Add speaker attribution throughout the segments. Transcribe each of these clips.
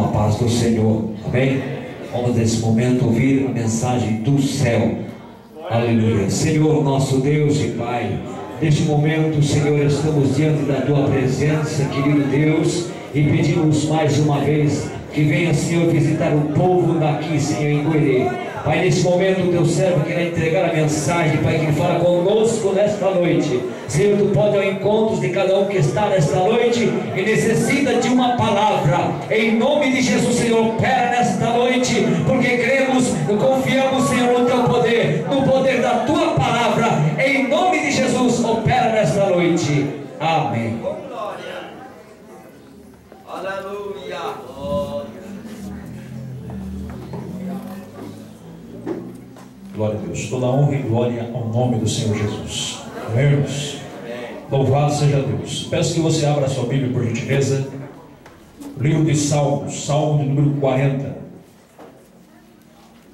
Speaker 1: com a paz do Senhor, amém? Vamos nesse momento ouvir a mensagem do céu, aleluia. Senhor nosso Deus e Pai, neste momento, Senhor, estamos diante da Tua presença, querido Deus, e pedimos mais uma vez que venha, Senhor, visitar o povo daqui, Senhor, em Goiânia. Pai, nesse momento o Teu servo quer entregar a mensagem, Pai, que fala conosco nesta noite. Senhor, Tu pode ir ao encontro de cada um que está nesta noite e necessita de uma palavra. Em nome de Jesus, Senhor, opera nesta noite, porque cremos, confiamos, Senhor, no Teu poder, no poder da Tua palavra. Em nome de Jesus, opera nesta noite. Amém.
Speaker 2: Glória. Aleluia.
Speaker 3: Glória a Deus, toda honra e glória ao nome do Senhor Jesus. Amém, irmãos? Louvado seja Deus. Peço que você abra a sua Bíblia, por gentileza. Livro de Salmos, Salmo de número 40.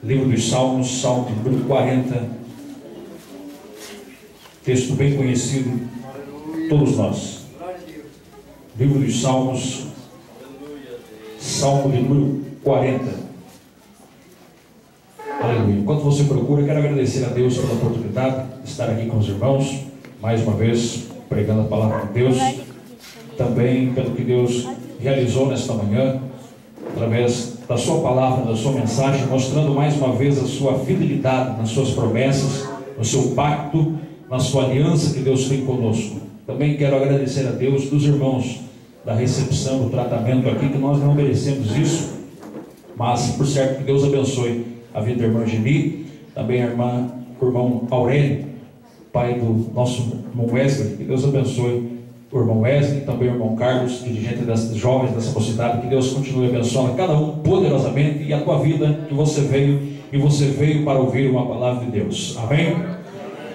Speaker 3: Livro dos Salmos, Salmo de número 40. Texto bem conhecido de todos nós. Livro dos Salmos, Salmo de número 40. Aleluia. Enquanto você procura, quero agradecer a Deus pela oportunidade de estar aqui com os irmãos, mais uma vez, pregando a palavra de Deus, também pelo que Deus realizou nesta manhã, através da sua palavra, da sua mensagem, mostrando mais uma vez a sua fidelidade nas suas promessas, no seu pacto, na sua aliança que Deus tem conosco. Também quero agradecer a Deus dos irmãos, da recepção, do tratamento aqui, que nós não merecemos isso, mas por certo que Deus abençoe a vida da irmã Geni, também o irmão Aurélio, pai do nosso irmão Wesley, que Deus abençoe o irmão Wesley, também o irmão Carlos, dirigente das jovens dessa mocidade, que Deus continue abençoando cada um poderosamente, e a tua vida que você veio para ouvir uma palavra de Deus. Amém?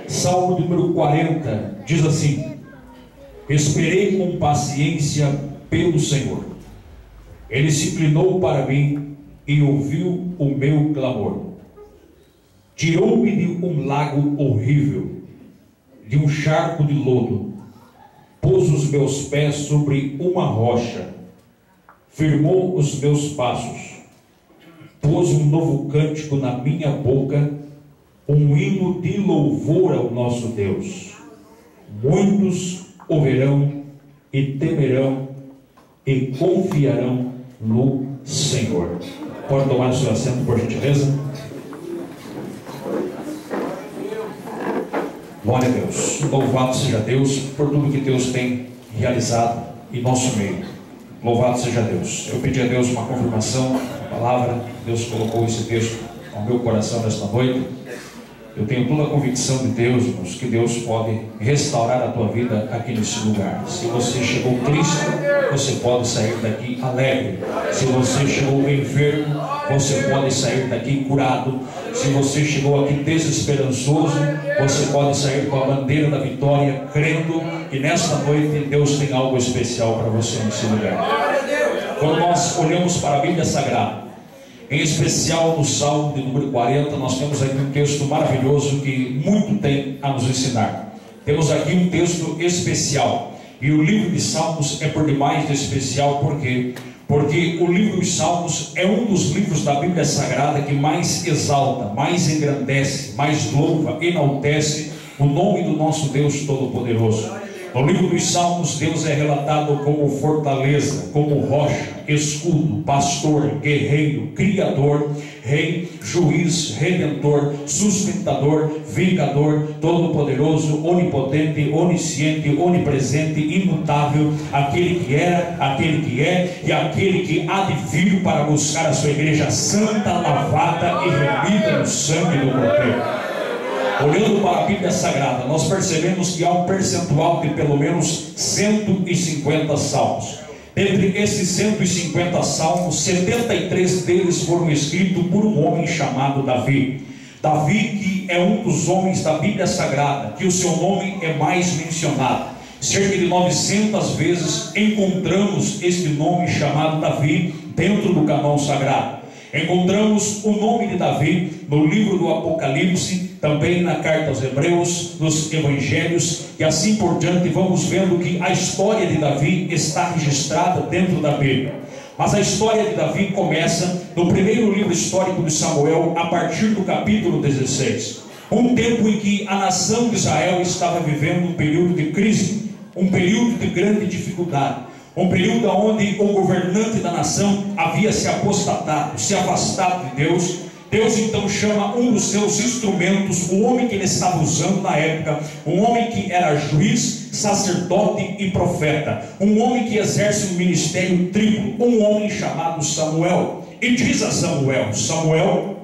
Speaker 3: Salmo número 40 diz assim: esperei com paciência pelo Senhor, Ele se inclinou para mim e ouviu o meu clamor. Tirou-me de um lago horrível, de um charco de lodo, pôs os meus pés sobre uma rocha, firmou os meus passos, pôs um novo cântico na minha boca, um hino de louvor ao nosso Deus. Muitos ouvirão e temerão e confiarão no Senhor. Pode tomar o seu assento, por gentileza. Glória a Deus. Louvado seja Deus por tudo que Deus tem realizado em nosso meio. Louvado seja Deus. Eu pedi a Deus uma confirmação da palavra. Deus colocou esse texto no meu coração nesta noite. Eu tenho toda a convicção de Deus, irmãos, que Deus pode restaurar a tua vida aqui nesse lugar. Se você chegou triste, você pode sair daqui alegre. Se você chegou enfermo, você pode sair daqui curado. Se você chegou aqui desesperançoso, você pode sair com a bandeira da vitória, crendo que nesta noite Deus tem algo especial para você nesse lugar. Quando nós olhamos para a Bíblia Sagrada, em especial no Salmo de número 40, nós temos aqui um texto maravilhoso que muito tem a nos ensinar. Temos aqui um texto especial, e o livro de Salmos é por demais de especial. Por quê? Porque o livro dos Salmos é um dos livros da Bíblia Sagrada que mais exalta, mais engrandece, mais louva, enaltece o nome do nosso Deus Todo-Poderoso. No livro dos Salmos, Deus é relatado como fortaleza, como rocha, escudo, pastor, guerreiro, criador, rei, juiz, redentor, sustentador, vingador, todo-poderoso, onipotente, onisciente, onipresente, imutável, aquele que era, aquele que é e aquele que há de vir para buscar a sua igreja santa, lavada e remida no sangue do Cordeiro. Olhando para a Bíblia Sagrada, nós percebemos que há um percentual de pelo menos 150 salmos. Entre esses 150 salmos, 73 deles foram escritos por um homem chamado Davi. Davi, que é um dos homens da Bíblia Sagrada, que o seu nome é mais mencionado. Cerca de 900 vezes encontramos este nome chamado Davi dentro do canão sagrado. Encontramos o nome de Davi no livro do Apocalipse, também na carta aos Hebreus, nos Evangelhos, e assim por diante. Vamos vendo que a história de Davi está registrada dentro da Bíblia. Mas a história de Davi começa no primeiro livro histórico de Samuel, a partir do capítulo 16. Um tempo em que a nação de Israel estava vivendo um período de crise, um período de grande dificuldade, um período onde o governante da nação havia se apostatado, se afastado de Deus. Deus então chama um dos seus instrumentos, o homem que ele estava usando na época, um homem que era juiz, sacerdote e profeta, um homem que exerce um ministério triplo, um homem chamado Samuel. E diz a Samuel: Samuel,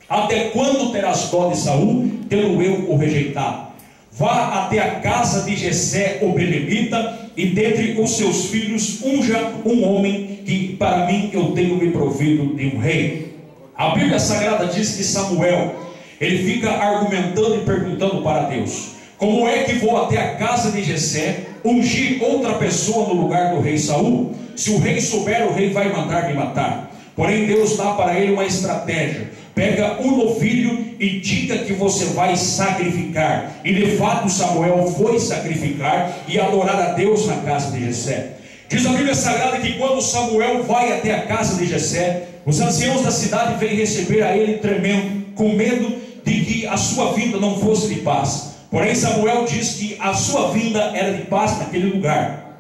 Speaker 3: até quando terás dó de Saul, tê-lo eu o rejeitado? Vá até a casa de Jessé o belemita, e dentre os seus filhos unja um homem que para mim eu tenho me provido de um rei. A Bíblia Sagrada diz que Samuel, ele fica argumentando e perguntando para Deus: como é que vou até a casa de Jessé ungir outra pessoa no lugar do rei Saul? Se o rei souber, o rei vai mandar me matar. Porém Deus dá para ele uma estratégia: pega um novilho e diga que você vai sacrificar. E de fato Samuel foi sacrificar e adorar a Deus na casa de Jessé. Diz a Bíblia Sagrada que quando Samuel vai até a casa de Jessé, os anciãos da cidade vêm receber a ele tremendo, com medo de que a sua vinda não fosse de paz. Porém Samuel diz que a sua vinda era de paz naquele lugar.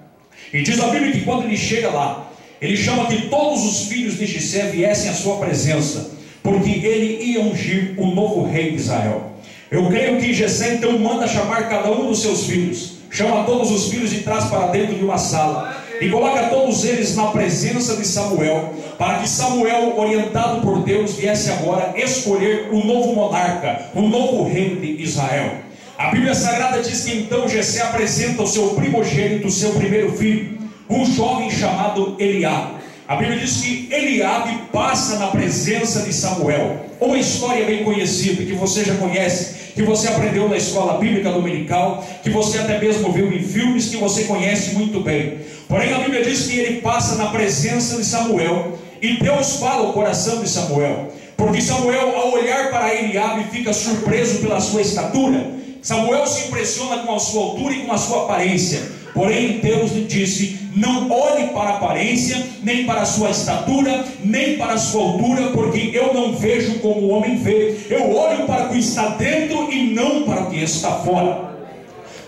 Speaker 3: E diz a Bíblia que quando ele chega lá, ele chama que todos os filhos de Jessé viessem à sua presença, porque ele ia ungir o novo rei de Israel. Eu creio que Jessé então manda chamar cada um dos seus filhos, chama todos os filhos e traz para dentro de uma sala, e coloca todos eles na presença de Samuel, para que Samuel, orientado por Deus, viesse agora escolher um novo monarca, um novo rei de Israel. A Bíblia Sagrada diz que então Jessé apresenta o seu primogênito, o seu primeiro filho, um jovem chamado Eliabe. A Bíblia diz que Eliabe passa na presença de Samuel. Uma história bem conhecida, que você já conhece, que você aprendeu na escola bíblica dominical, que você até mesmo viu em filmes, que você conhece muito bem. Porém a Bíblia diz que ele passa na presença de Samuel, e Deus fala ao coração de Samuel, porque Samuel, ao olhar para Eliabe, fica surpreso pela sua estatura. Samuel se impressiona com a sua altura e com a sua aparência. Porém Deus lhe disse: não olhe para a aparência, nem para a sua estatura, nem para a sua altura, porque eu não vejo como o homem vê. Eu olho para o que está dentro e não para o que está fora.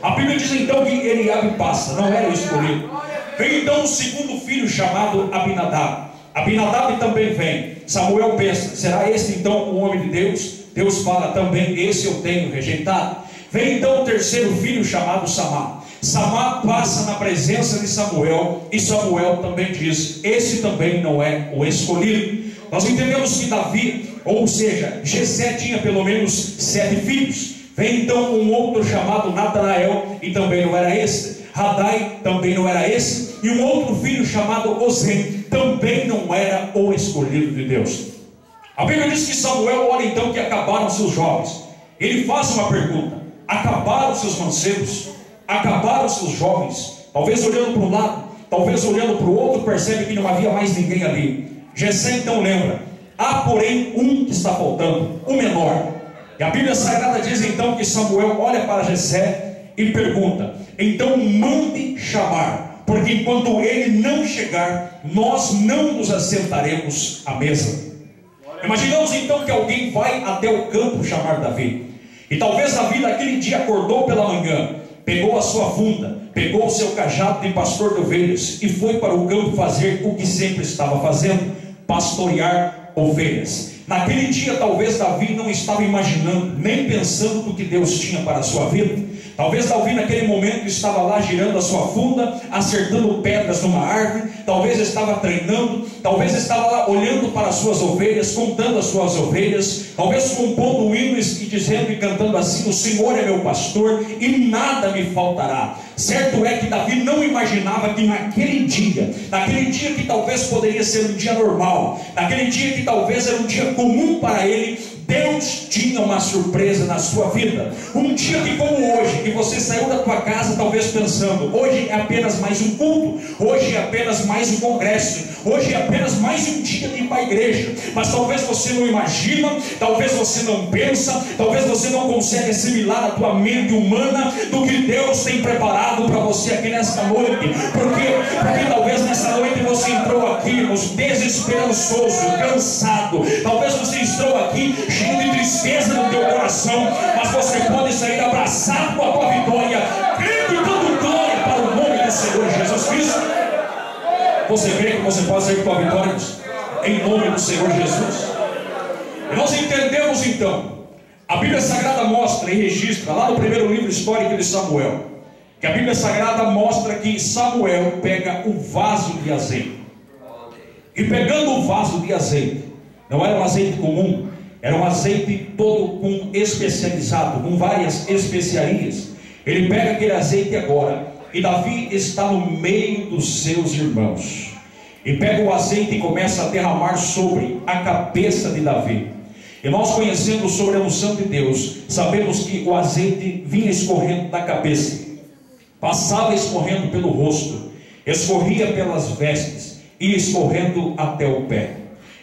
Speaker 3: A Bíblia diz então que Eliabe passa, não era o escolhido. Vem então o segundo filho chamado Abinadab. Abinadab também vem. Samuel pensa: será esse então o homem de Deus? Deus fala também: esse eu tenho rejeitado. Vem então o terceiro filho chamado Samá. Samá passa na presença de Samuel, e Samuel também diz: esse também não é o escolhido. Nós entendemos que Davi, ou seja, Jessé, tinha pelo menos 7 filhos. Vem então um outro chamado Natanael, e também não era esse. Radai também não era esse. E um outro filho chamado Ozem, também não era o escolhido de Deus. A Bíblia diz que Samuel olha então que acabaram seus jovens. Ele faz uma pergunta: acabaram seus mancebos? Acabaram seus jovens? Talvez olhando para um lado, talvez olhando para o outro, percebe que não havia mais ninguém ali. Jessé então lembra: há porém um que está faltando, o menor. E a Bíblia Sagrada diz então que Samuel olha para Jessé e pergunta: então mande chamar, porque enquanto ele não chegar, nós não nos assentaremos à mesa. Imaginamos então que alguém vai até o campo chamar Davi. E talvez Davi naquele dia acordou pela manhã, pegou a sua funda, pegou o seu cajado de pastor de ovelhas e foi para o campo fazer o que sempre estava fazendo: pastorear ovelhas. Naquele dia talvez Davi não estava imaginando, nem pensando no que Deus tinha para a sua vida. Talvez Davi naquele momento estava lá girando a sua funda, acertando pedras numa árvore. Talvez estava treinando, talvez estava lá olhando para as suas ovelhas, contando as suas ovelhas, talvez compondo hinos e dizendo e cantando assim: o Senhor é meu pastor e nada me faltará. Certo é que Davi não imaginava que naquele dia que talvez poderia ser um dia normal, naquele dia que talvez era um dia comum para ele, Deus tinha uma surpresa na sua vida. Um dia que como hoje, que você saiu da tua casa talvez pensando: hoje é apenas mais um culto, hoje é apenas mais um congresso, hoje é apenas mais um dia de igreja, mas talvez você não imagina, talvez você não pensa, talvez você não consegue assimilar a tua mente humana do que Deus tem preparado para você aqui nesta noite. Porque talvez nessa noite você entrou aqui desesperançoso, cansado, talvez você entrou aqui cheio de tristeza no teu coração, mas você pode sair abraçado com a tua vitória, crendo e dando glória para o nome do Senhor Jesus Cristo. Você crê que você pode sair com a tua vitória em nome do Senhor Jesus? E nós entendemos então, a Bíblia Sagrada mostra e registra lá no primeiro livro histórico de Samuel, que a Bíblia Sagrada mostra que Samuel pega um vaso de azeite, e pegando o vaso de azeite, não era um azeite comum, era um azeite todo especializado, com várias especiarias. Ele pega aquele azeite agora, e Davi está no meio dos seus irmãos, e pega o azeite e começa a derramar sobre a cabeça de Davi. E nós, conhecendo sobre a unção de Deus, sabemos que o azeite vinha escorrendo da cabeça, passava escorrendo pelo rosto, escorria pelas vestes e escorrendo até o pé.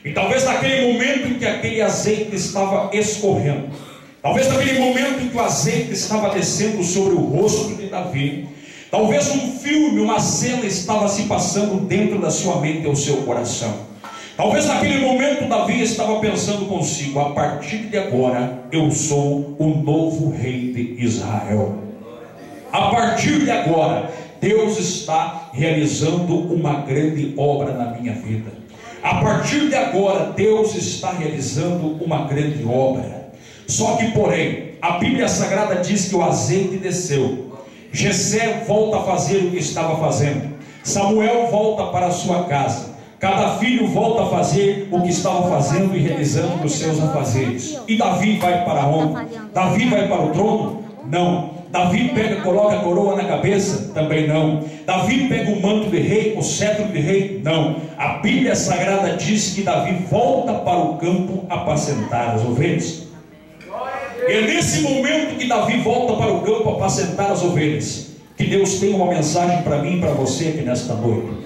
Speaker 3: E talvez naquele momento em que aquele azeite estava escorrendo, talvez naquele momento em que o azeite estava descendo sobre o rosto de Davi, talvez um filme, uma cena estava se passando dentro da sua mente ou seu coração. Talvez naquele momento Davi estava pensando consigo: a partir de agora eu sou o novo rei de Israel. A partir de agora Deus está realizando uma grande obra na minha vida. A partir de agora Deus está realizando uma grande obra. Só que porém, a Bíblia Sagrada diz que o azeite desceu. Jessé volta a fazer o que estava fazendo. Samuel volta para a sua casa. Cada filho volta a fazer o que estava fazendo e realizando os seus afazeres. E Davi vai para onde? Davi vai para o trono? Não. Davi coloca a coroa na cabeça? Também não. Davi pega o manto de rei, o cetro de rei? Não. A Bíblia Sagrada diz que Davi volta para o campo apacentar as ovelhas. É nesse momento que Davi volta para o campo apacentar as ovelhas que Deus tem uma mensagem para mim e para você aqui nesta noite.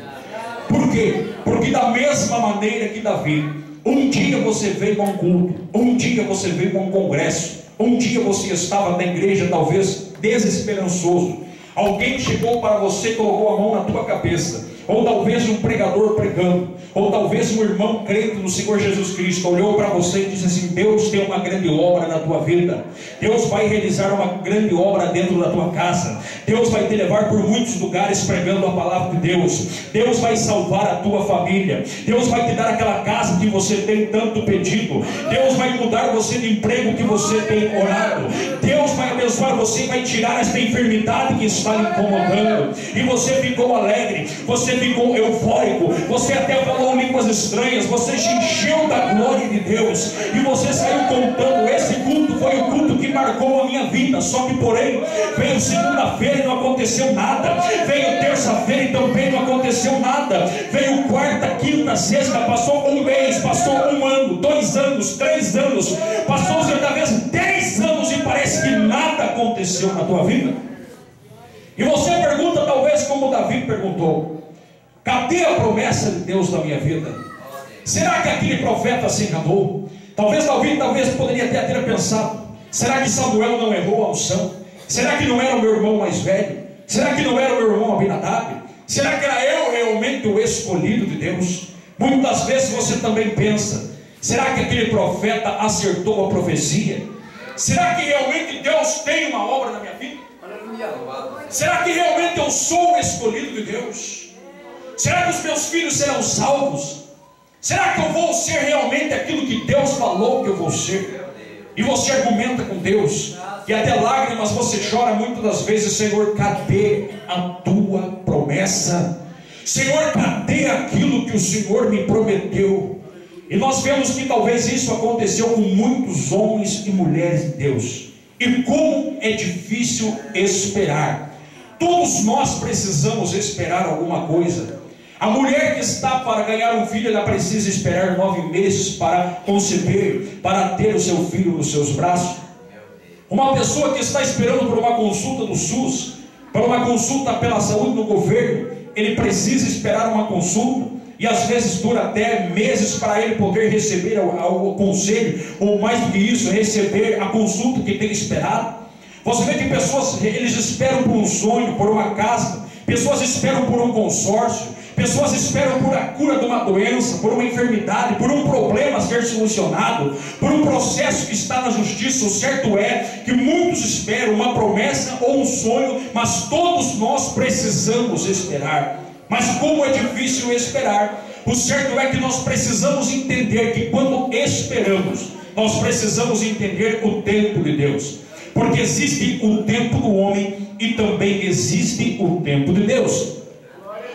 Speaker 3: Por quê? Porque da mesma maneira que Davi, um dia você veio a um culto, um dia você veio a um congresso, um dia você estava na igreja talvez desesperançoso, alguém chegou para você e colocou a mão na tua cabeça, ou talvez um pregador pregando, ou talvez um irmão crente no Senhor Jesus Cristo olhou para você e disse assim: Deus tem uma grande obra na tua vida, Deus vai realizar uma grande obra dentro da tua casa, Deus vai te levar por muitos lugares pregando a palavra de Deus, Deus vai salvar a tua família, Deus vai te dar aquela casa que você tem tanto pedido, Deus vai mudar você de emprego que você tem orado, Deus vai abençoar você e vai tirar esta enfermidade que está lhe incomodando. E você ficou alegre, você ficou eufórico, você até falou línguas estranhas, você se encheu da glória de Deus, e você saiu contando: esse culto foi o culto que marcou a minha vida. Só que porém, veio segunda-feira e não aconteceu nada, veio terça-feira e também não aconteceu nada, veio quarta, quinta, sexta, passou um mês, passou um ano, 2 anos, 3 anos, passou certa vez 10 anos e parece que nada aconteceu na tua vida. E você pergunta, talvez como Davi perguntou: cadê a promessa de Deus na minha vida? Será que aquele profeta se enganou? Talvez Davi poderia ter pensado: será que Samuel não errou a unção? Será que não era o meu irmão mais velho? Será que não era o meu irmão Abinadab? Será que era eu realmente o escolhido de Deus? Muitas vezes você também pensa: será que aquele profeta acertou a profecia? Será que realmente Deus tem uma obra na minha vida? Será que realmente eu sou o escolhido de Deus? Será que os meus filhos serão salvos? Será que eu vou ser realmente aquilo que Deus falou que eu vou ser? E você argumenta com Deus, e até lágrimas você chora muitas das vezes: Senhor, cadê a tua promessa? Senhor, cadê aquilo que o Senhor me prometeu? E nós vemos que talvez isso aconteceu com muitos homens e mulheres de Deus. E como é difícil esperar. Todos nós precisamos esperar alguma coisa. A mulher que está para ganhar um filho, ela precisa esperar 9 meses para conceber, para ter o seu filho nos seus braços. Uma pessoa que está esperando por uma consulta do SUS, para uma consulta pela saúde no governo, ele precisa esperar uma consulta. e às vezes dura até meses para ele poder receber o conselho, ou mais do que isso, receber a consulta que tem esperado. Você vê que pessoas, eles esperam por um sonho, por uma casa, pessoas esperam por um consórcio, pessoas esperam por a cura de uma doença, por uma enfermidade, por um problema a ser solucionado, por um processo que está na justiça. O certo é que muitos esperam uma promessa ou um sonho, mas todos nós precisamos esperar. Mas como é difícil esperar, o certo é que nós precisamos entender que quando esperamos, nós precisamos entender o tempo de Deus. Porque existe o tempo do homem e também existe o tempo de Deus.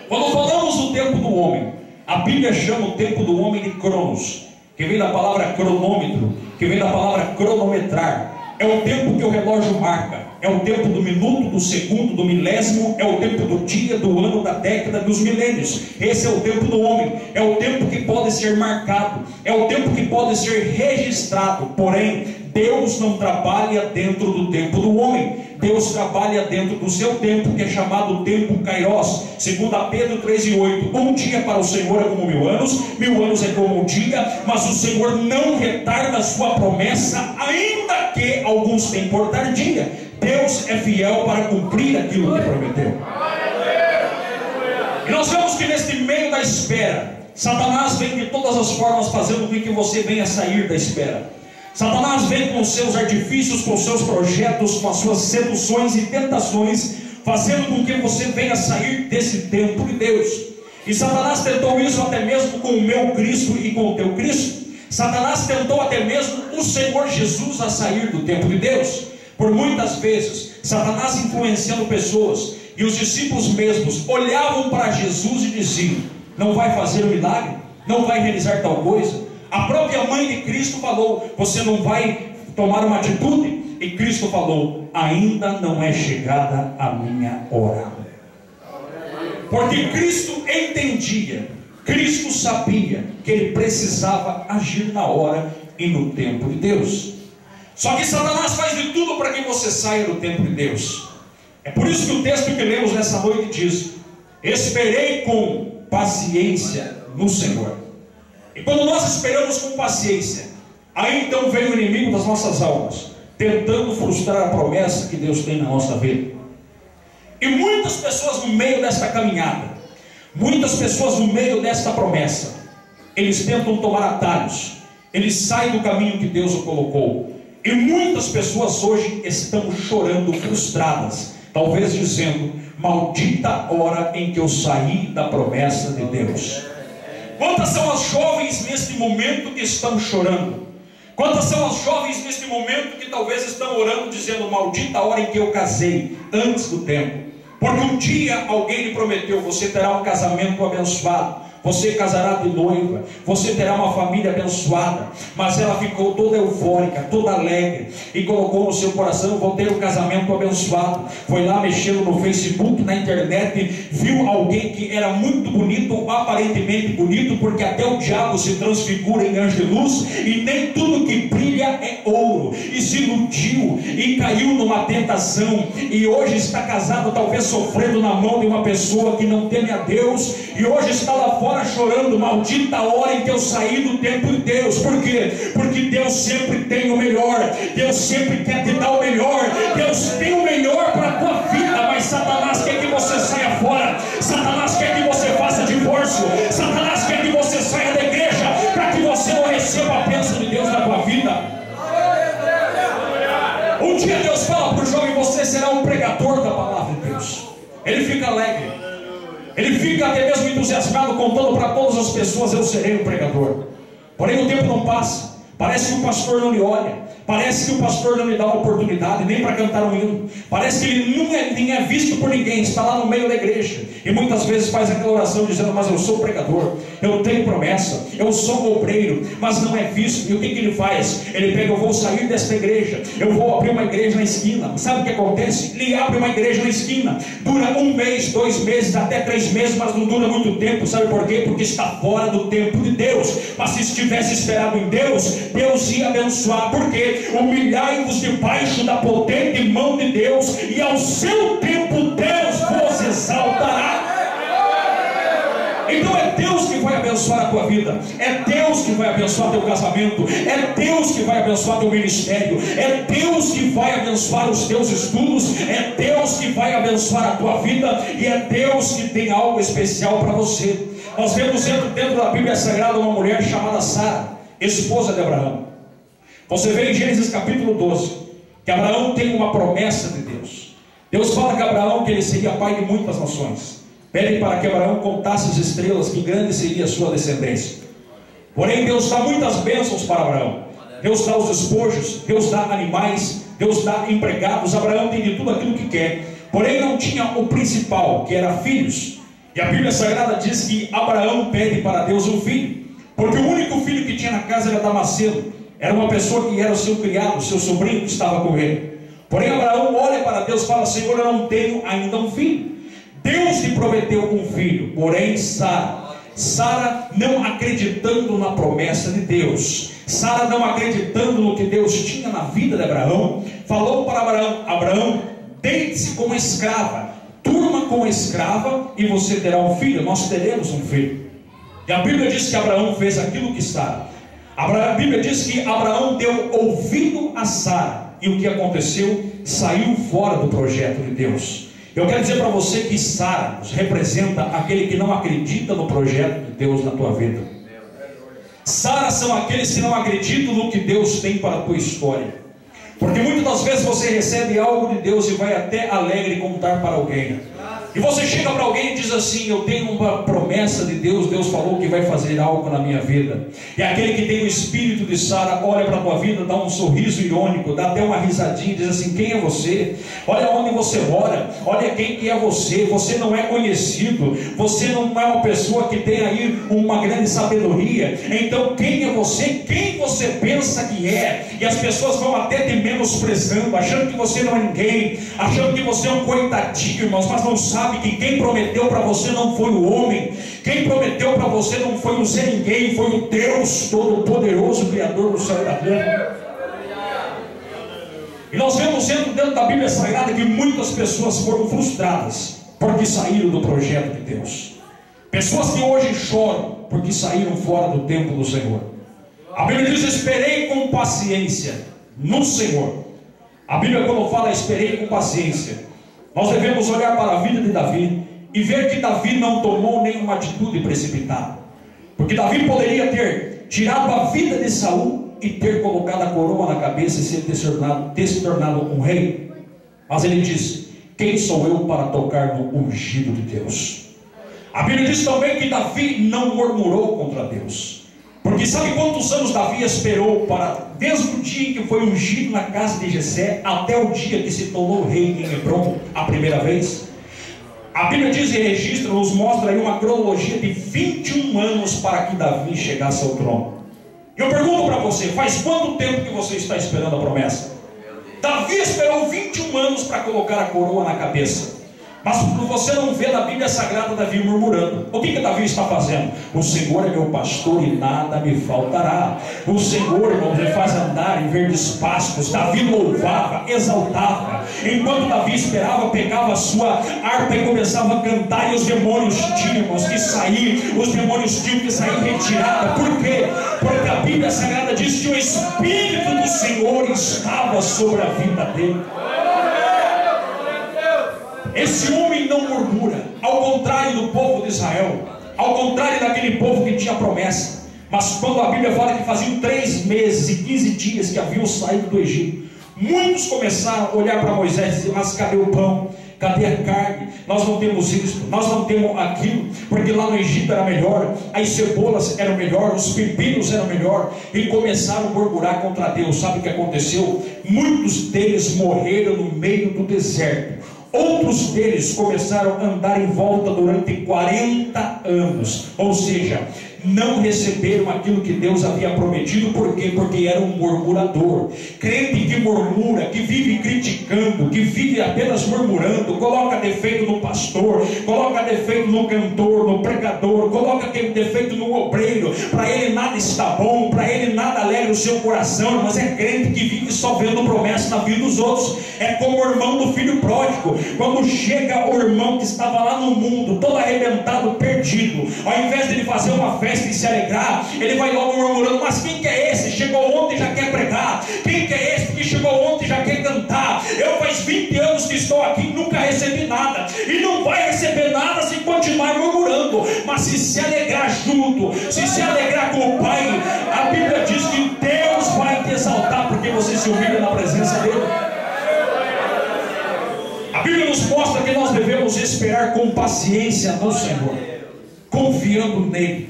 Speaker 3: Quando falamos do tempo do homem, a Bíblia chama o tempo do homem de cronos, que vem da palavra cronômetro, que vem da palavra cronometrar. É o tempo que o relógio marca, é o tempo do minuto, do segundo, do milésimo, é o tempo do dia, do ano, da década, dos milênios. Esse é o tempo do homem, é o tempo que pode ser marcado, é o tempo que pode ser registrado. Porém, Deus não trabalha dentro do tempo do homem. Deus trabalha dentro do seu tempo, que é chamado tempo Kairos. Segundo Pedro 3:8, um dia para o Senhor é como 1000 anos, 1000 anos é como um dia, mas o Senhor não retarda a sua promessa, ainda que alguns tenham por tardia. Deus é fiel para cumprir aquilo que prometeu. E nós vemos que neste meio da espera, Satanás vem de todas as formas fazendo com que você venha sair da espera. Satanás vem com os seus artifícios, com os seus projetos, com as suas seduções e tentações, fazendo com que você venha sair desse tempo de Deus. E Satanás tentou isso até mesmo com o meu Cristo e com o teu Cristo. Satanás tentou até mesmo o Senhor Jesus a sair do tempo de Deus. Por muitas vezes, Satanás influenciando pessoas, e os discípulos mesmos olhavam para Jesus e diziam: não vai fazer o milagre? Não vai realizar tal coisa? A própria mãe de Cristo falou: você não vai tomar uma atitude? E Cristo falou: ainda não é chegada a minha hora. Porque Cristo entendia, Cristo sabia que ele precisava agir na hora e no tempo de Deus. Só que Satanás faz de tudo para que você saia do tempo de Deus. É por isso que o texto que lemos nessa noite diz: esperei com paciência no Senhor. E quando nós esperamos com paciência, aí então vem o inimigo das nossas almas, tentando frustrar a promessa que Deus tem na nossa vida. E muitas pessoas no meio desta caminhada, muitas pessoas no meio desta promessa, eles tentam tomar atalhos, eles saem do caminho que Deus o colocou. E muitas pessoas hoje estão chorando, frustradas, talvez dizendo: maldita hora em que eu saí da promessa de Deus. Quantas são as jovens neste momento que estão chorando? Quantas são as jovens neste momento que talvez estão orando, dizendo: maldita hora em que eu casei antes do tempo? Porque um dia alguém lhe prometeu: você terá um casamento abençoado, você casará de noiva, você terá uma família abençoada. Mas ela ficou toda eufórica, toda alegre, e colocou no seu coração: vou ter um casamento abençoado. Foi lá mexendo no Facebook, na internet, viu alguém que era muito bonito, aparentemente bonito, porque até o diabo se transfigura em anjo de luz, e nem tudo que brilha é ouro. E se iludiu e caiu numa tentação, e hoje está casado, talvez sofrendo na mão de uma pessoa que não teme a Deus, e hoje está lá fora chorando: maldita hora em que eu saí do tempo de Deus. Por quê? Porque Deus sempre tem o melhor, Deus sempre quer te dar o melhor, Deus tem o melhor para a tua vida. Mas Satanás quer que você saia fora, Satanás quer que você faça divórcio, Satanás quer que você saia da igreja, para que você não receba a bênção de Deus na tua vida. Um dia Deus fala para o jovem: você será um pregador da palavra de Deus. Ele fica alegre, ele fica até mesmo entusiasmado, contando para todas as pessoas: eu serei um pregador. Porém o tempo não passa, parece que o pastor não lhe olha, parece que o pastor não lhe dá uma oportunidade nem para cantar um hino, parece que ele nem é visto por ninguém, está lá no meio da igreja, e muitas vezes faz aquela oração dizendo: mas eu sou pregador, eu tenho promessa, eu sou obreiro, mas não é visto. E o que ele faz? Ele pega: eu vou sair desta igreja, eu vou abrir uma igreja na esquina. Sabe o que acontece? Ele abre uma igreja na esquina, dura 1 mês, 2 meses, até 3 meses, mas não dura muito tempo. Sabe por quê? Porque está fora do tempo de Deus. Mas se estivesse esperado em Deus, Deus ia abençoar. Por quê? Humilhai-vos debaixo da potente mão de Deus, e ao seu tempo Deus vos exaltará. Então é Deus Deus que vai abençoar a tua vida, é Deus que vai abençoar teu casamento, é Deus que vai abençoar teu ministério, é Deus que vai abençoar os teus estudos, é Deus que vai abençoar a tua vida, e é Deus que tem algo especial para você. Nós vemos dentro da Bíblia Sagrada uma mulher chamada Sara, esposa de Abraão. Você vê em Gênesis capítulo 12 que Abraão tem uma promessa de Deus. Deus fala que Abraão que ele seria pai de muitas nações. Pede para que Abraão contasse as estrelas, que grande seria a sua descendência. Porém Deus dá muitas bênçãos para Abraão. Deus dá os despojos, Deus dá animais, Deus dá empregados. Abraão tem de tudo aquilo que quer, porém não tinha o principal, que era filhos. E a Bíblia Sagrada diz que Abraão pede para Deus um filho, porque o único filho que tinha na casa era Damasceno. Era uma pessoa que era o seu criado, o seu sobrinho que estava com ele. Porém Abraão olha para Deus e fala: Senhor, eu não tenho ainda um filho. Deus lhe prometeu um filho, porém Sara não acreditando na promessa de Deus, Sara não acreditando no que Deus tinha na vida de Abraão, falou para Abraão: Abraão, deite-se com a escrava, durma com a escrava, e você terá um filho, nós teremos um filho. E a Bíblia diz que Abraão fez aquilo que Sara. A Bíblia diz que Abraão deu ouvido a Sara, e o que aconteceu? Saiu fora do projeto de Deus. Eu quero dizer para você que Sara representa aquele que não acredita no projeto de Deus na tua vida. Sara são aqueles que não acreditam no que Deus tem para a tua história. Porque muitas das vezes você recebe algo de Deus e vai até alegre contar para alguém. E você chega para alguém e diz assim: eu tenho uma promessa de Deus, Deus falou que vai fazer algo na minha vida. E aquele que tem o espírito de Sara olha para a tua vida, dá um sorriso irônico, dá até uma risadinha e diz assim: quem é você? Olha onde você mora, olha quem que é você. Você não é conhecido, você não é uma pessoa que tem aí uma grande sabedoria. Então quem é você? Quem você pensa que é? E as pessoas vão até te menosprezando, achando que você não é ninguém, achando que você é um coitadinho, irmãos, mas não sabe que quem prometeu para você não foi o homem, quem prometeu para você não foi o Zé Ninguém, foi o Deus Todo-Poderoso, Criador do céu e da terra. E nós vemos dentro da Bíblia Sagrada que muitas pessoas foram frustradas porque saíram do projeto de Deus. Pessoas que hoje choram porque saíram fora do tempo do Senhor. A Bíblia diz: esperei com paciência no Senhor. A Bíblia, quando fala esperei com paciência, nós devemos olhar para a vida de Davi e ver que Davi não tomou nenhuma atitude precipitada. Porque Davi poderia ter tirado a vida de Saul e ter colocado a coroa na cabeça e ter se tornado um rei. Mas ele diz: quem sou eu para tocar no ungido de Deus? A Bíblia diz também que Davi não murmurou contra Deus. Porque sabe quantos anos Davi esperou desde o dia em que foi ungido na casa de Jessé até o dia que se tornou rei em Hebrom a primeira vez? A Bíblia diz e registra, nos mostra aí uma cronologia de 21 anos para que Davi chegasse ao trono. Eu pergunto para você: faz quanto tempo que você está esperando a promessa? Davi esperou 21 anos para colocar a coroa na cabeça. Mas você não vê na Bíblia Sagrada Davi murmurando. O que Davi está fazendo? O Senhor é meu pastor e nada me faltará. O Senhor, irmãos, me faz andar em verdes pastos. Davi louvava, exaltava. Enquanto Davi esperava, pegava a sua harpa e começava a cantar. E os demônios tinham que sair. Os demônios tinham que sair em retirada. Por quê? Porque a Bíblia Sagrada diz que o Espírito do Senhor estava sobre a vida dele. Esse homem não murmura, ao contrário do povo de Israel, ao contrário daquele povo que tinha promessa. Mas quando a Bíblia fala que faziam 3 meses e 15 dias que haviam saído do Egito, muitos começaram a olhar para Moisés e dizer: mas cadê o pão? Cadê a carne? Nós não temos isso, nós não temos aquilo, porque lá no Egito era melhor, as cebolas eram melhor, os pepinos eram melhor, e começaram a murmurar contra Deus. Sabe o que aconteceu? Muitos deles morreram no meio do deserto. Outros deles começaram a andar em volta durante 40 anos, ou seja, não receberam aquilo que Deus havia prometido. Por quê? Porque era um murmurador. Crente que murmura, que vive criticando, que vive apenas murmurando, coloca defeito no pastor, coloca defeito no cantor, no pregador, coloca defeito no obreiro. Para ele nada está bom, para ele nada alegra no seu coração, mas é crente que vive só vendo promessa na vida dos outros. É como o irmão do filho pródigo. Quando chega o irmão que estava lá no mundo, todo arrebentado, perdido, ao invés de ele fazer uma festa e se alegrar, ele vai logo murmurando: mas quem que é esse? Chegou ontem e já quer pregar. Quem que é esse que chegou ontem e já quer cantar? Eu faz 20 anos que estou aqui e nunca recebi nada, e não vai receber nada se continuar murmurando. Mas se alegrar junto, se alegrar com o Pai, a Bíblia diz que Deus vai te exaltar, porque você se humilha na presença dele. A Bíblia nos mostra que nós devemos esperar com paciência no Senhor, confiando nele,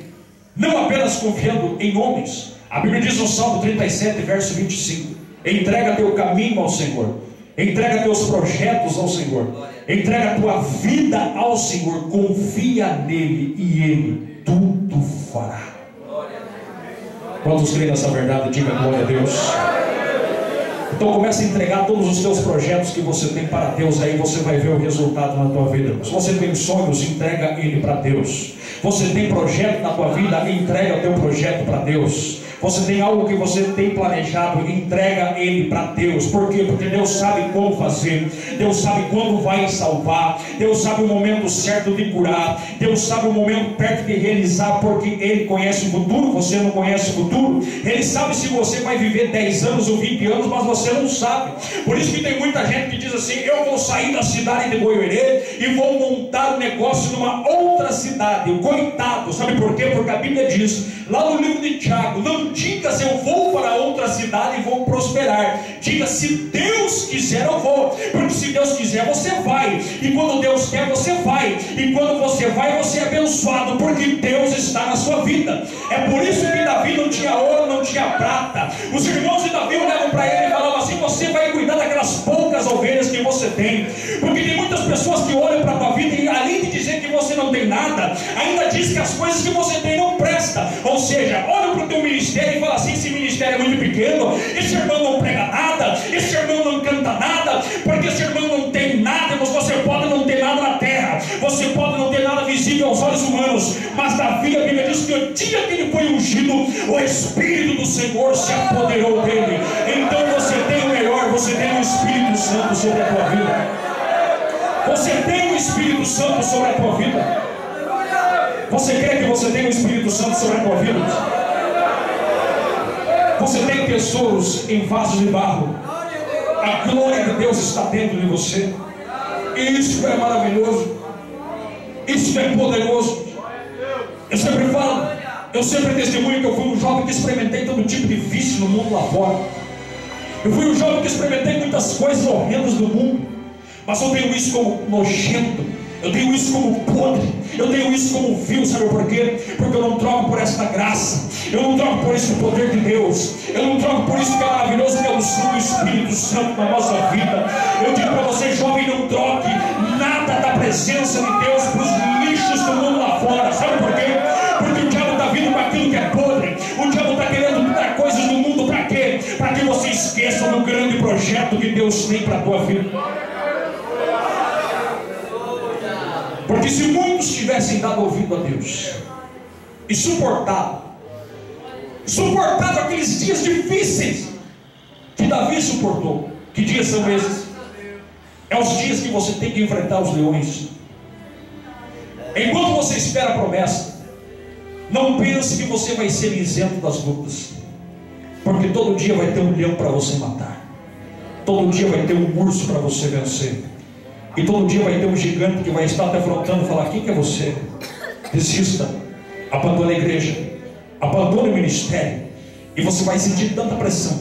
Speaker 3: não apenas confiando em homens. A Bíblia diz no Salmo 37, verso 25: entrega teu caminho ao Senhor, entrega teus projetos ao Senhor, entrega a tua vida ao Senhor, confia nele e ele tudo fará. Quantos creem nessa verdade? Diga glória a Deus. Então comece a entregar todos os teus projetos que você tem para Deus, aí você vai ver o resultado na tua vida. Se você tem sonhos, entrega ele para Deus. Você tem projeto na tua vida, entrega o teu projeto para Deus. Você tem algo que você tem planejado, entrega ele para Deus. Por quê? Porque Deus sabe como fazer, Deus sabe quando vai salvar, Deus sabe o momento certo de curar, Deus sabe o momento perto de realizar, porque Ele conhece o futuro, você não conhece o futuro. Ele sabe se você vai viver 10 anos ou 20 anos, mas você não sabe. Por isso que tem muita gente que diz assim: eu vou sair da cidade de Goiôerê e vou montar um negócio numa outra cidade. Coitado, sabe por quê? Porque a Bíblia diz lá no livro de Tiago: não diga se eu vou para outra cidade e vou prosperar, diga se Deus quiser eu vou, porque se Deus quiser você vai, e quando Deus quer você vai, e quando você vai você é abençoado, porque Deus está na sua vida. É por isso que Davi não tinha ouro, não tinha prata. Os irmãos de Davi olhavam para ele e falavam assim: você vai cuidar daquelas poucas ovelhas que você tem, porque tem muitas pessoas que olham para a tua vida e além de dizer que você não tem nada, ainda diz que as coisas que você tem não prestam. Ou seja, olha para o teu ministério e fala assim: esse ministério é muito pequeno, esse irmão não prega nada, esse irmão não canta nada, porque esse irmão não tem nada. Mas você pode não ter nada na terra, você pode não ter nada visível aos olhos humanos, mas Davi, a Bíblia diz que o dia que ele foi ungido, o Espírito do Senhor se apoderou dele. Então você tem o melhor, você tem o Espírito Santo sobre a tua vida. Você tem o Espírito Santo sobre a tua vida. Você crê que você tem o Espírito Santo sobre a tua vida? Você tem tesouros em vasos de barro. A glória de Deus está dentro de você. E isso é maravilhoso. Isso é poderoso. Eu sempre falo, eu sempre testemunho que eu fui um jovem que experimentei todo tipo de vício no mundo lá fora. Eu fui um jovem que experimentei muitas coisas horrendas do mundo. Mas eu tenho isso como nojento, eu tenho isso como podre, eu tenho isso como vil. Sabe por quê? Porque eu não troco por esta graça, eu não troco por esse poder de Deus, eu não troco por isso que é maravilhoso, que é o Santo Espírito Santo na nossa vida. Eu digo para você, jovem, não troque nada da presença de Deus para os lixos do mundo lá fora. Sabe por quê? Porque o diabo está vindo com aquilo que é podre, o diabo está querendo dar coisas do mundo. Para quê? Para que você esqueça do grande projeto que Deus tem para a tua vida. Porque se muitos tivessem dado ouvido a Deus e suportado aqueles dias difíceis que Davi suportou, que dias são esses? É os dias que você tem que enfrentar os leões. Enquanto você espera a promessa, não pense que você vai ser isento das lutas, porque todo dia vai ter um leão para você matar, todo dia vai ter um urso para você vencer, e todo dia vai ter um gigante que vai estar te afrontando e falar: quem que é você? Desista, abandone a igreja, abandone o ministério. E você vai sentir tanta pressão,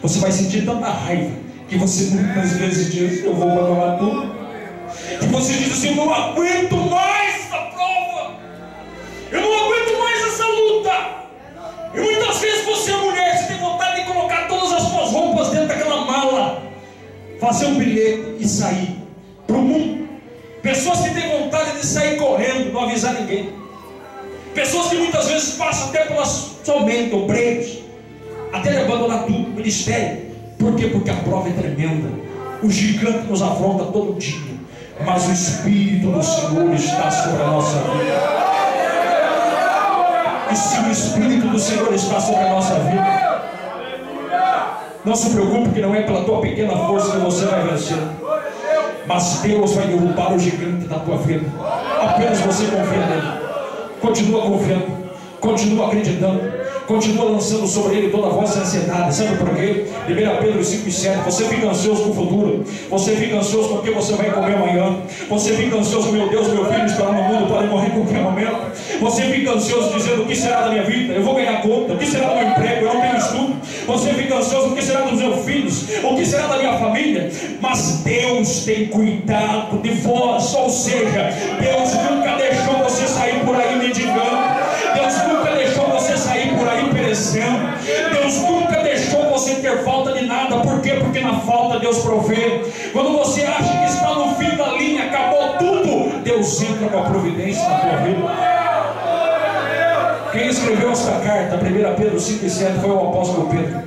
Speaker 3: você vai sentir tanta raiva, que você muitas vezes diz: eu vou abandonar tudo. E você diz assim: eu não aguento mais essa prova, eu não aguento mais essa luta. E muitas vezes você é mulher, você tem vontade de colocar todas as suas roupas dentro daquela mala, fazer um bilhete e sair para o mundo. Pessoas que têm vontade de sair correndo, não avisar ninguém. Pessoas que muitas vezes passam até pelas somente obreiros, até de abandonar tudo, ministério. Por quê? Porque a prova é tremenda. O gigante nos afronta todo dia, mas o Espírito do Senhor está sobre a nossa vida. E se o Espírito do Senhor está sobre a nossa vida, Não se preocupe que não é pela tua pequena força que você vai vencer, mas Deus vai derrubar o gigante da tua vida. Apenas você confia nele. Continua confiando, continua acreditando, continua lançando sobre ele toda a vossa ansiedade. Sabe por quê? 1 Pedro 5,7. Você fica ansioso com o futuro, você fica ansioso com o que você vai comer amanhã, você fica ansioso, meu Deus, meu filho está no mundo, pode morrer em qualquer momento. Você fica ansioso dizendo: o que será da minha vida? Eu vou ganhar conta. O que será do meu emprego? Eu não tenho estudo. Você fica ansioso: o que será dos meus filhos? O que será da minha família? Mas Deus tem cuidado de vós. Ou seja, Deus nunca deixou você sair por aí mendigando. Deus nunca deixou você sair por aí perecendo. Deus nunca deixou você ter falta de nada. Por quê? Porque na falta Deus provê. Quando você acha que está no fim da linha, acabou tudo, Deus entra com a providência na tua vida. Quem escreveu esta carta, 1 Pedro 5,7, foi o apóstolo Pedro.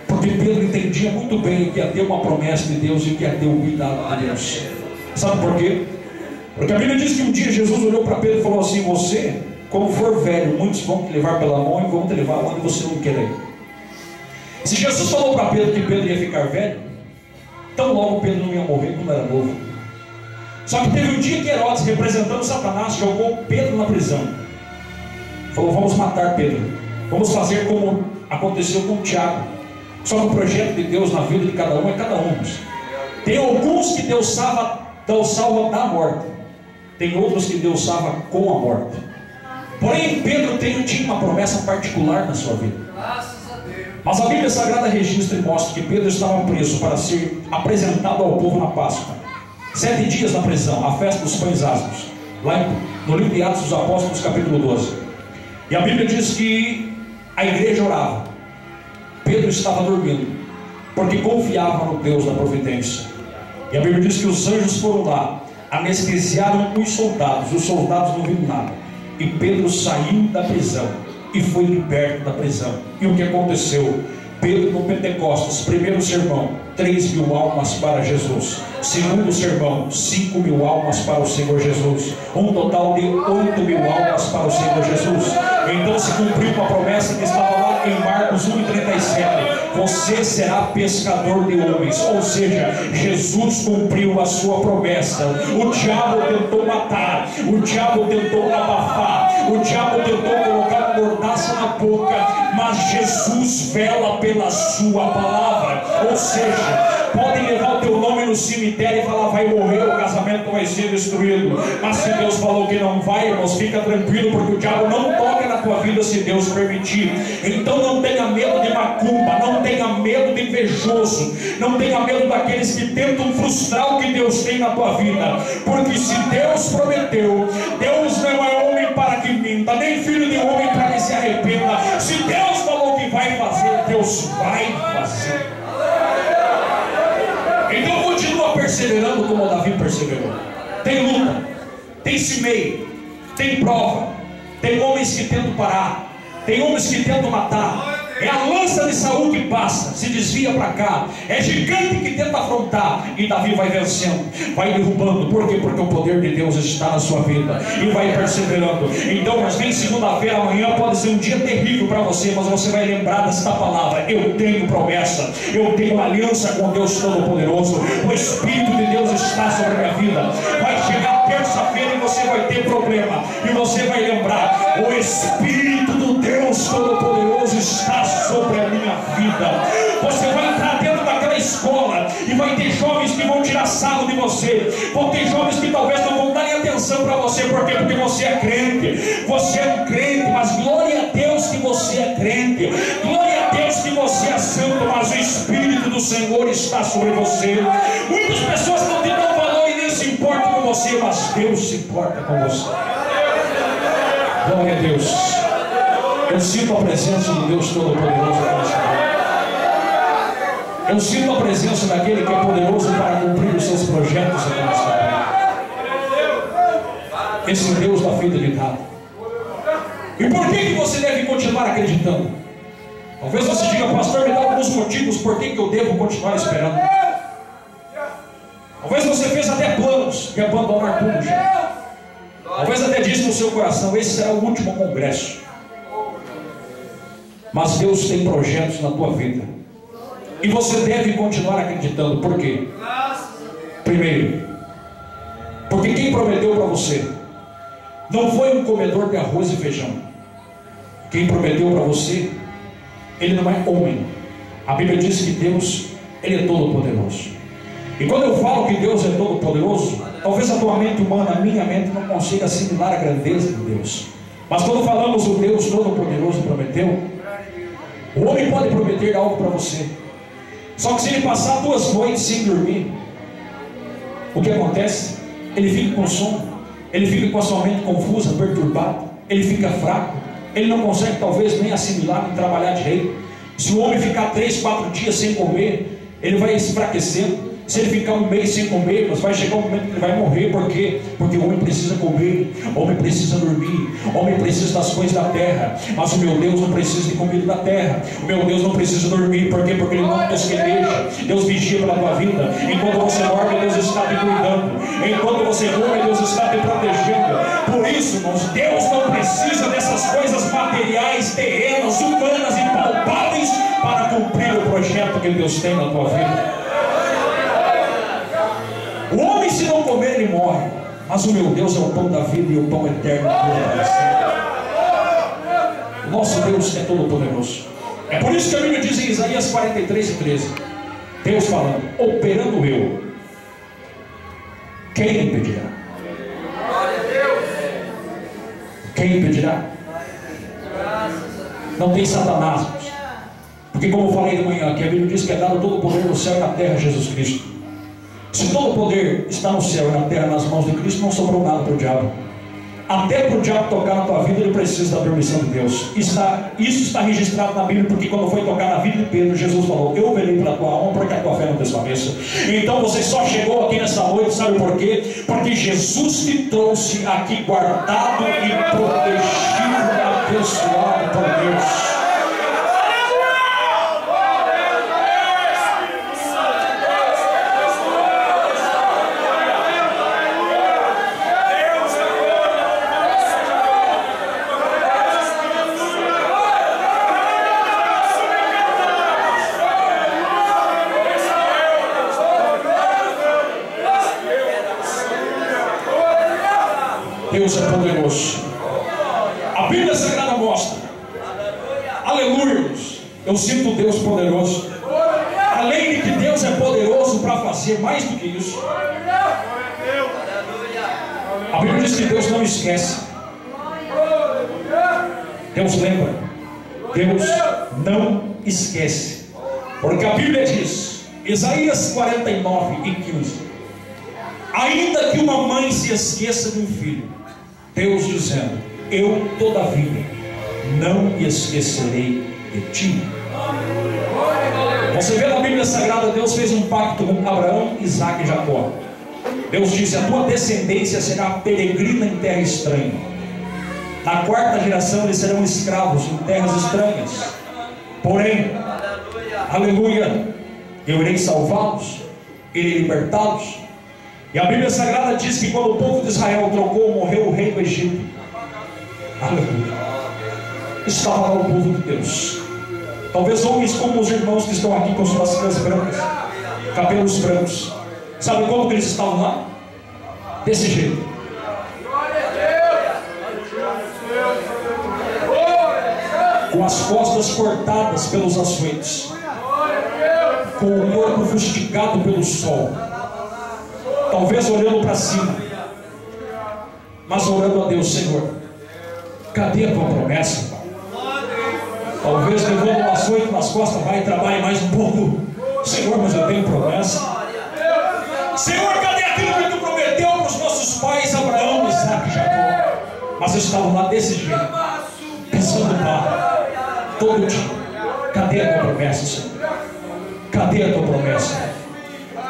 Speaker 3: Porque Pedro entendia muito bem que ia ter uma promessa de Deus e que ia ter um cuidado de Deus. Sabe por quê? Porque a Bíblia diz que um dia Jesus olhou para Pedro e falou assim: você, como for velho, muitos vão te levar pela mão e vão te levar onde você não quer ir. Se Jesus falou para Pedro que Pedro ia ficar velho, tão logo Pedro não ia morrer quando era novo. Só que teve um dia que Herodes, representando Satanás, jogou Pedro na prisão. Falou: vamos matar Pedro, vamos fazer como aconteceu com Tiago. Só que o projeto de Deus na vida de cada um é cada um. Tem alguns que Deus salva da morte, tem outros que Deus salva com a morte. Porém, Pedro tinha uma promessa particular na sua vida. Mas a Bíblia Sagrada registra e mostra que Pedro estava preso para ser apresentado ao povo na Páscoa. 7 dias na prisão, a festa dos pães asmos, lá no livro de Atos dos Apóstolos, capítulo 12. E a Bíblia diz que a igreja orava. Pedro estava dormindo, porque confiava no Deus da providência. E a Bíblia diz que os anjos foram lá, anestesiaram os soldados não viram nada. E Pedro saiu da prisão e foi liberto da prisão. E o que aconteceu? Pedro no Pentecostes, primeiro sermão, 3.000 almas para Jesus. Segundo sermão, 5.000 almas para o Senhor Jesus. Um total de 8.000 almas para o Senhor Jesus. Então se cumpriu uma promessa que estava lá em Marcos 1,37. Você será pescador de homens. Ou seja, Jesus cumpriu a sua promessa. O diabo tentou matar, o diabo tentou abafar, o diabo tentou colocar mordaça na boca, mas Jesus vela pela sua palavra. Ou seja, podem levar o teu nome no cemitério e falar: vai morrer, o casamento vai ser destruído. Mas se Deus falou que não vai, irmãos, fica tranquilo, porque o diabo não toca na tua vida se Deus permitir. Então não tenha medo de macumba, não tenha medo de invejoso, não tenha medo daqueles que tentam frustrar o que Deus tem na tua vida. Porque se Deus prometeu, Deus não é homem para que minta, nem filho de homem para que se arrependa. Se Deus falou que vai fazer, Deus vai fazer. Então continua perseverando como Davi perseverou. Tem luta, tem cimeio, tem prova, tem homens que tentam parar, tem homens que tentam matar. É a lança de Saul que passa, se desvia para cá. É gigante que tenta afrontar, e Davi vai vencendo, vai derrubando. Por quê? Porque o poder de Deus está na sua vida, e vai perseverando. Então, mas vem segunda-feira, amanhã pode ser um dia terrível para você, mas você vai lembrar desta palavra: eu tenho promessa, eu tenho aliança com Deus Todo-Poderoso. O Espírito de Deus está sobre a minha vida. Vai chegar terça-feira e você vai ter problema, e você vai lembrar: o Espírito do Deus Todo-Poderoso está sobre a minha vida. Você vai entrar dentro daquela escola e vai ter jovens que vão tirar sarro de você, vão ter jovens que talvez não vão dar nem atenção para você. Por quê? Porque você é crente, você é um crente. Mas glória a Deus que você é crente, glória a Deus que você é santo, mas o Espírito do Senhor está sobre você. Muitas pessoas não te dão valor e nem se importam com você, mas Deus se importa com você. Glória a Deus. Eu sinto a presença do Deus Todo-Poderoso nessa vida. Eu sinto a presença daquele que é poderoso para cumprir os seus projetos nessa vida. Esse Deus da fidelidade. E por que você deve continuar acreditando? Talvez você diga: pastor, me dá alguns motivos por que eu devo continuar esperando. Talvez você fez até planos de abandonar tudo já. Talvez até disse no seu coração: esse será o último congresso. Mas Deus tem projetos na tua vida. E você deve continuar acreditando. Por quê? Primeiro, porque quem prometeu para você não foi um comedor de arroz e feijão. Quem prometeu para você, ele não é homem. A Bíblia diz que Deus, ele é todo poderoso. E quando eu falo que Deus é todo poderoso, talvez a tua mente humana, a minha mente, não consiga assimilar a grandeza de Deus. Mas quando falamos o Deus todo poderoso prometeu, o homem pode prometer algo para você, só que se ele passar 2 noites sem dormir, o que acontece? Ele fica com sono, ele fica com a sua mente confusa, perturbada, ele fica fraco, ele não consegue talvez nem assimilar, nem trabalhar direito. Se o homem ficar 3, 4 dias sem comer, ele vai enfraquecendo. Se ele ficar 1 mês sem comer, mas vai chegar um momento que ele vai morrer. Por quê? Porque o homem precisa comer, o homem precisa dormir, o homem precisa das coisas da terra. Mas o meu Deus não precisa de comida da terra. O meu Deus não precisa dormir. Por quê? Porque Ele não tosqueneja. Deus vigia pela tua vida. Enquanto você dorme, Deus está te cuidando. Enquanto você come, Deus está te protegendo. Por isso, irmãos, Deus não precisa dessas coisas materiais, terrenas, humanas e palpáveis para cumprir o projeto que Deus tem na tua vida. O homem, se não comer, ele morre. Mas o meu Deus é o pão da vida e o pão eterno. O nosso Deus é todo poderoso. É por isso que a Bíblia diz em Isaías 43:13, Deus falando: operando eu, quem impedirá? Quem impedirá? Não tem Satanás. Porque como eu falei de manhã, que a Bíblia diz que é dado todo o poder no céu e na terra a Jesus Cristo. Se todo o poder está no céu e na terra nas mãos de Cristo, não sobrou nada para o diabo. Até para o diabo tocar na tua vida, ele precisa da permissão de Deus. Isso está registrado na Bíblia, porque quando foi tocar na vida de Pedro, Jesus falou: eu velei pela tua alma, porque a tua fé não desfaleça. Então você só chegou aqui nessa noite, sabe por quê? Porque Jesus te trouxe aqui guardado e protegido, abençoado por Deus. Deus é poderoso. A Bíblia Sagrada mostra. Aleluia. Eu sinto Deus poderoso. Além de que Deus é poderoso para fazer mais do que isso, a Bíblia diz que Deus não esquece. Deus lembra. Deus não esquece. Porque a Bíblia diz, Isaías 49:15, ainda que uma mãe se esqueça de um filho, Deus dizendo: eu todavia não me esquecerei de ti. Você vê na Bíblia Sagrada, Deus fez um pacto com Abraão, Isaque e Jacó. Deus disse: a tua descendência será peregrina em terra estranha. Na 4ª geração eles serão escravos em terras estranhas. Porém, aleluia, eu irei salvá-los, irei libertá-los. E a Bíblia Sagrada diz que quando o povo de Israel trocou, morreu o rei do Egito, aleluia, estava lá o povo de Deus. Talvez homens como os irmãos que estão aqui com suas cãs brancas, cabelos brancos. Sabe como que eles estavam lá? Desse jeito. Com as costas cortadas pelos açoites, com o corpo fustigado pelo sol, talvez olhando para cima, mas orando a Deus: Senhor, cadê a tua promessa, Pai? Talvez levando um açoite nas costas, vai e trabalhe mais um pouco. Senhor, mas eu tenho promessa. Senhor, cadê aquilo que tu prometeu para os nossos pais, Abraão, Isaque e Jacó? Mas eles estavam lá desse jeito, pensando: Pai, todo dia, cadê a tua promessa, Senhor? Cadê a tua promessa?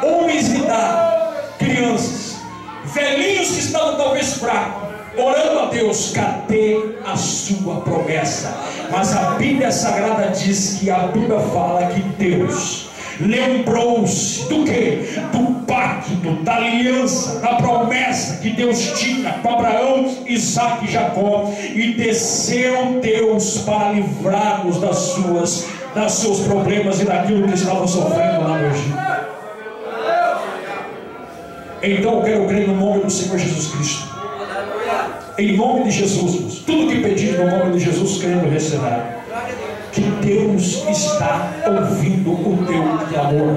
Speaker 3: Homens de idade, crianças, velhinhos que estavam talvez fracos, orando a Deus: cadê a sua promessa? Mas a Bíblia Sagrada diz que a Bíblia fala que Deus lembrou-se do que? Do pacto, da aliança, da promessa que Deus tinha com Abraão, Isaque e Jacó, e desceu Deus para livrar-nos das suas dos seus problemas e daquilo que estava sofrendo lá no Egito. Então eu quero crer no nome do Senhor Jesus Cristo. Em nome de Jesus, tudo que pedir no nome de Jesus, crendo, receberá. Que Deus está ouvindo o teu clamor.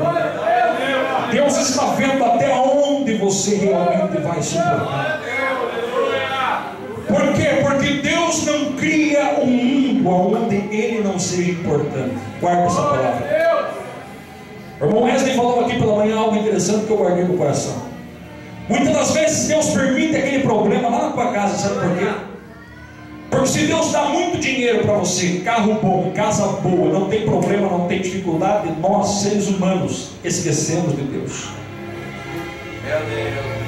Speaker 3: Deus está vendo até onde você realmente vai suportar. Por quê? Porque Deus não cria um mundo onde Ele não seja importante. Guarda essa palavra. O irmão Wesley falou aqui pela manhã algo interessante que eu guardei no coração. Muitas das vezes Deus permite aquele problema lá na tua casa, sabe por quê? Porque se Deus dá muito dinheiro para você, carro bom, casa boa, não tem problema, não tem dificuldade, nós seres humanos esquecemos de Deus.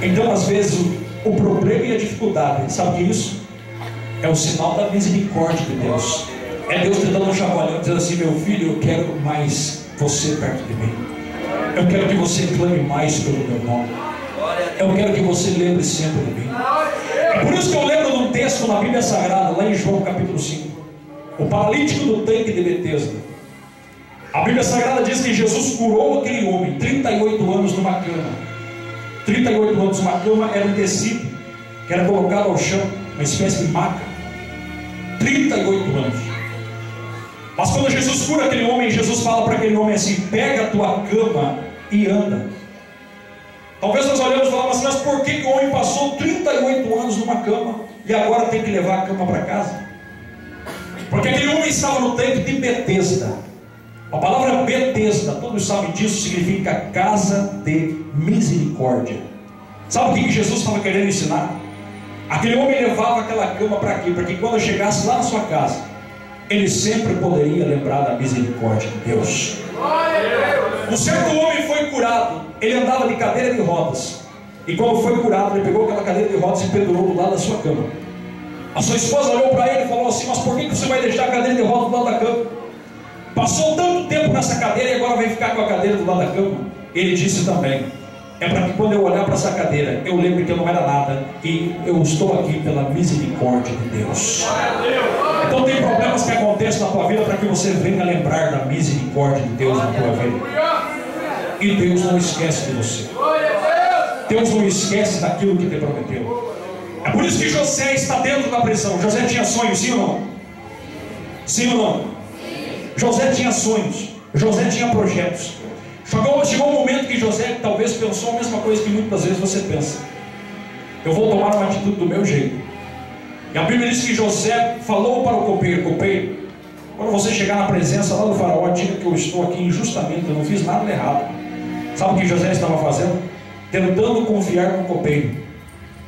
Speaker 3: Então às vezes o problema e a dificuldade, sabe o que é isso? É o sinal da misericórdia de Deus. É Deus te dando um chacoalhão, dizendo assim: meu filho, eu quero mais você perto de mim. Eu quero que você clame mais pelo meu nome. Eu quero que você lembre sempre de mim. É por isso que eu lembro de um texto na Bíblia Sagrada, lá em João capítulo 5, o paralítico do tanque de Betesda. A Bíblia Sagrada diz que Jesus curou aquele homem, 38 anos numa cama. 38 anos numa cama era um tecido que era colocado ao chão, uma espécie de maca. 38 anos. Mas quando Jesus cura aquele homem, Jesus fala para aquele homem assim: pega a tua cama e anda. Talvez nós olhamos e falamos assim: mas por que o homem passou 38 anos numa cama e agora tem que levar a cama para casa? Porque aquele homem estava no tanque de Betesda. A palavra Betesda, todos sabem disso, significa casa de misericórdia. Sabe o que Jesus estava querendo ensinar? Aquele homem levava aquela cama para quê? Para que quando chegasse lá na sua casa, ele sempre poderia lembrar da misericórdia de Deus. Um certo homem foi curado. Ele andava de cadeira de rodas. E quando foi curado, ele pegou aquela cadeira de rodas e pendurou do lado da sua cama. A sua esposa olhou para ele e falou assim: mas por que você vai deixar a cadeira de rodas do lado da cama? Passou tanto tempo nessa cadeira e agora vai ficar com a cadeira do lado da cama? Ele disse também: é para que quando eu olhar para essa cadeira, eu lembre que eu não era nada e eu estou aqui pela misericórdia de Deus. Então tem problemas que acontecem na tua vida para que você venha lembrar da misericórdia de Deus na tua vida. E Deus não esquece de você. Deus não esquece daquilo que te prometeu. É por isso que José está dentro da prisão. José tinha sonhos, sim ou não? Sim ou não? José tinha sonhos. José tinha projetos. Chegou um momento que José talvez pensou a mesma coisa que muitas vezes você pensa: eu vou tomar uma atitude do meu jeito. E a Bíblia diz que José falou para o copeiro: copeiro, quando você chegar na presença lá do faraó, diga que eu estou aqui injustamente, eu não fiz nada de errado. Sabe o que José estava fazendo? Tentando confiar no copeiro,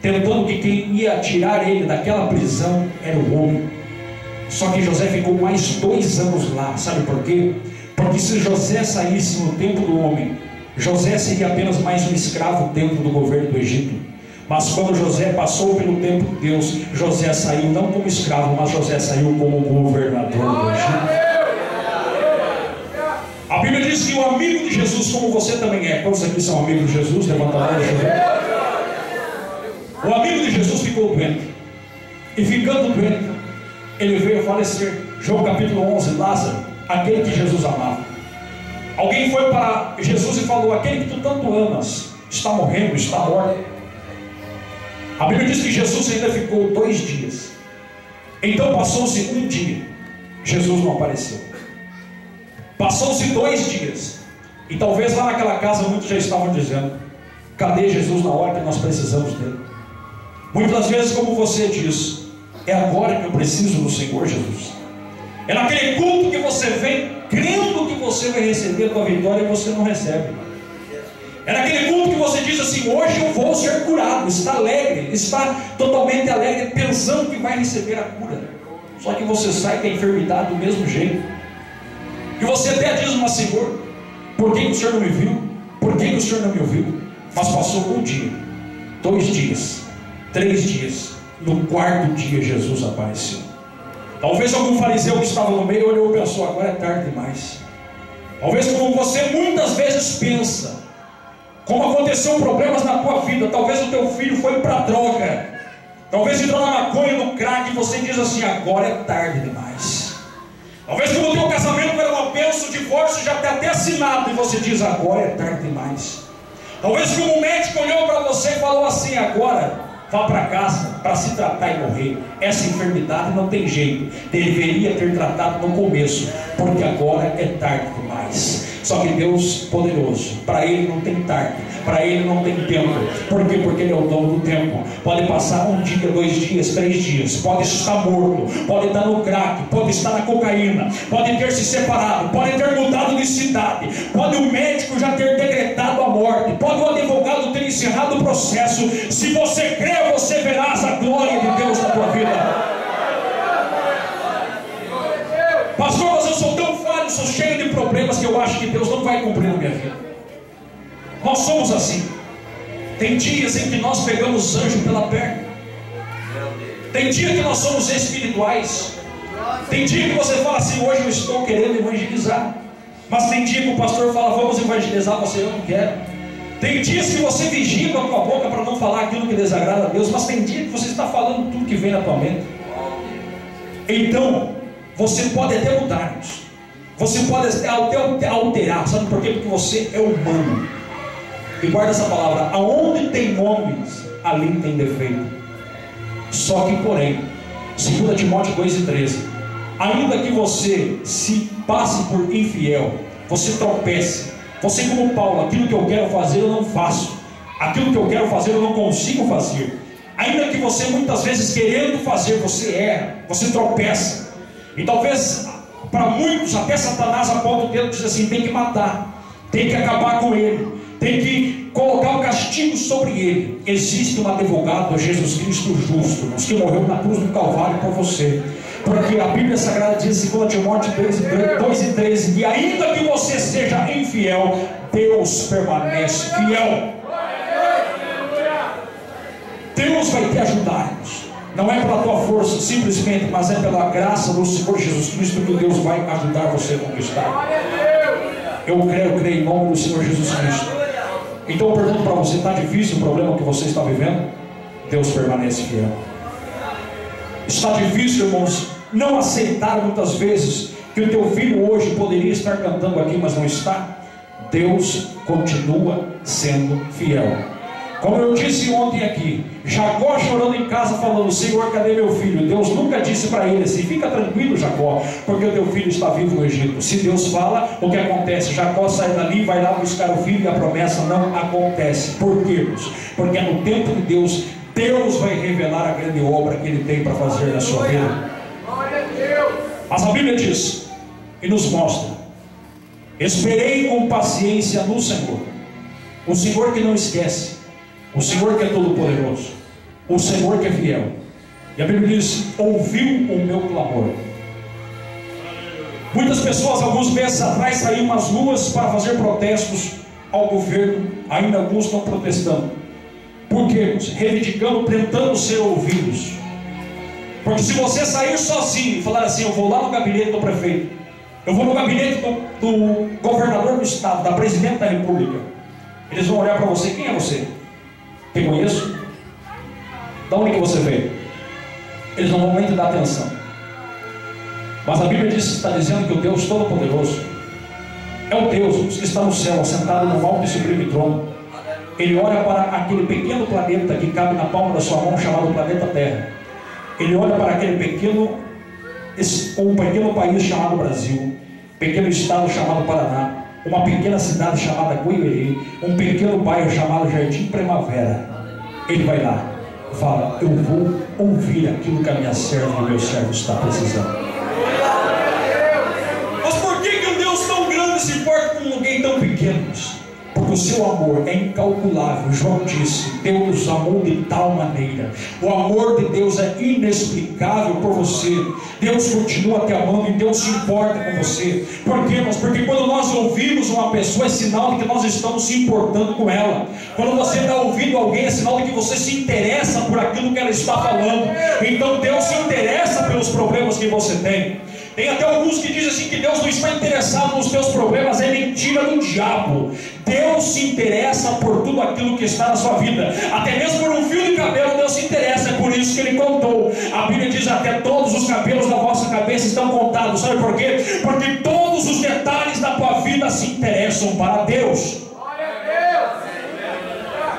Speaker 3: tentando que quem ia tirar ele daquela prisão era o homem. Só que José ficou mais 2 anos lá. Sabe por quê? Porque se José saísse no tempo do homem, José seria apenas mais um escravo dentro do governo do Egito. Mas quando José passou pelo tempo de Deus, José saiu não como escravo, mas José saiu como governador do Egito. A Bíblia diz que o amigo de Jesus, como você também é. Quantos aqui são amigos de Jesus? Levanta a mão, deixa eu ver. O amigo de Jesus ficou doente. E ficando doente, ele veio a falecer. João capítulo 11, Lázaro, aquele que Jesus amava. Alguém foi para Jesus e falou: aquele que tu tanto amas está morrendo, está morto. A Bíblia diz que Jesus ainda ficou 2 dias. Então passou-se um dia, Jesus não apareceu. Passou-se 2 dias. E talvez lá naquela casa muitos já estavam dizendo: cadê Jesus na hora que nós precisamos dele? Muitas vezes, como você diz, é agora que eu preciso do Senhor Jesus. É naquele culto que você vem crendo que você vai receber a tua vitória e você não recebe. É naquele culto que você diz assim: hoje eu vou ser curado. Está alegre, está totalmente alegre, pensando que vai receber a cura. Só que você sai com a enfermidade do mesmo jeito. E você até diz: mas Senhor, por que o Senhor não me viu? Por que o Senhor não me ouviu? Mas passou 1 dia, 2 dias, 3 dias. No 4º dia Jesus apareceu. Talvez algum fariseu que estava no meio olhou e pensou: agora é tarde demais. Talvez como você muitas vezes pensa, como aconteceu problemas na tua vida. Talvez o teu filho foi para a droga, talvez entrou na maconha, no crack, e você diz assim: agora é tarde demais. Talvez como o teu casamento era uma bênção divórcio já está até assinado e você diz: agora é tarde demais. Talvez como um médico olhou para você e falou assim: agora vá para casa para se tratar e morrer. Essa enfermidade não tem jeito, deveria ter tratado no começo, porque agora é tarde demais. Só que Deus poderoso, para Ele não tem tarde, para Ele não tem tempo. Por quê? Porque Ele é o dono do tempo. Pode passar um dia, 2 dias, 3 dias, pode estar morto, pode estar no crack, pode estar na cocaína, pode ter se separado, pode ter mudado de cidade, pode o médico já ter decretado a morte, pode o advogado ter encerrado o processo. Se você crê, você verá a glória de Deus na tua vida. Pastor, mas eu sou tão falho, sou cheio de problemas, que eu acho que Deus não vai cumprir na minha vida. Nós somos assim. Tem dias em que nós pegamos anjo pela perna. Tem dia que nós somos espirituais. Tem dia que você fala assim: hoje eu estou querendo evangelizar. Mas tem dia que o pastor fala: vamos evangelizar, você: eu não quero. Tem dias que você vigia com a tua boca para não falar aquilo que desagrada a Deus. Mas tem dia que você está falando tudo que vem na tua mente. Então você pode até mudar-nos, você pode até alterar. Sabe por quê? Porque você é humano. E guarda essa palavra: aonde tem homens, ali tem defeito. Só que porém, 2 Timóteo 2:13, ainda que você se passe por infiel, você tropece, você como Paulo: aquilo que eu quero fazer eu não faço, aquilo que eu quero fazer eu não consigo fazer. Ainda que você muitas vezes querendo fazer, você erra, você tropeça. E talvez para muitos até Satanás aponta o dedo e diz assim: tem que matar, tem que acabar com ele, tem que colocar o castigo sobre ele. Existe um advogado, Jesus Cristo justo, que morreu na cruz do Calvário por você. Porque a Bíblia Sagrada diz em 2 Timóteo 2:13 que ainda que você seja infiel, Deus permanece fiel. Deus vai te ajudar. Não é pela tua força simplesmente, mas é pela graça do Senhor Jesus Cristo que Deus vai ajudar você a conquistar. Eu creio em nome do Senhor Jesus Cristo. Então eu pergunto para você: está difícil o problema que você está vivendo? Deus permanece fiel. Está difícil, irmãos, não aceitar muitas vezes que o teu filho hoje poderia estar cantando aqui, mas não está? Deus continua sendo fiel. Como eu disse ontem aqui, Jacó chorando em casa falando: Senhor, cadê meu filho? Deus nunca disse para ele assim: fica tranquilo, Jacó, porque o teu filho está vivo no Egito. Se Deus fala, o que acontece? Jacó sai dali, vai lá buscar o filho, e a promessa não acontece. Por quê? Porque no tempo de Deus, Deus vai revelar a grande obra que Ele tem para fazer na sua vida. Mas a Bíblia diz e nos mostra: esperei com paciência no Senhor. O Senhor que não esquece, o Senhor que é todo poderoso, o Senhor que é fiel. E a Bíblia diz: ouviu o meu clamor. Muitas pessoas, alguns meses atrás, saíram nas ruas para fazer protestos ao governo. Ainda alguns estão protestando. Por quê? Reivindicando, tentando ser ouvidos. Porque se você sair sozinho e falar assim: eu vou lá no gabinete do prefeito, eu vou no gabinete do governador do estado, da presidente da república, eles vão olhar para você: quem é você? Te conheço? Da onde que você veio? Eles não vão nem te dar atenção. Mas a Bíblia está dizendo que o Deus Todo-Poderoso é o Deus que está no céu, sentado no alto e sublime trono. Ele olha para aquele pequeno planeta que cabe na palma da sua mão, chamado planeta Terra. Ele olha para aquele pequeno país chamado Brasil, pequeno estado chamado Paraná, uma pequena cidade chamada Goiânia, um pequeno bairro chamado Jardim Primavera. Ele vai lá e fala: eu vou ouvir aquilo que a minha serva e o meu servo está precisando. Mas por que um Deus tão grande se importa com alguém tão pequeno? Porque o seu amor é incalculável. João disse: Deus nos amou de tal maneira. O amor de Deus é inexplicável por você. Deus continua te amando e Deus se importa com você. Por quê, irmãos? Porque quando nós ouvimos uma pessoa, é sinal de que nós estamos se importando com ela. Quando você está ouvindo alguém, é sinal de que você se interessa por aquilo que ela está falando. Então Deus se interessa pelos problemas que você tem. Tem até alguns que dizem assim que Deus não está interessado nos teus problemas. É mentira do diabo. Deus se interessa por tudo aquilo que está na sua vida. Até mesmo por um fio de cabelo Deus se interessa. É por isso que Ele contou. A Bíblia diz: até todos os cabelos da vossa cabeça estão contados. Sabe por quê? Porque todos os detalhes da tua bênção para Deus.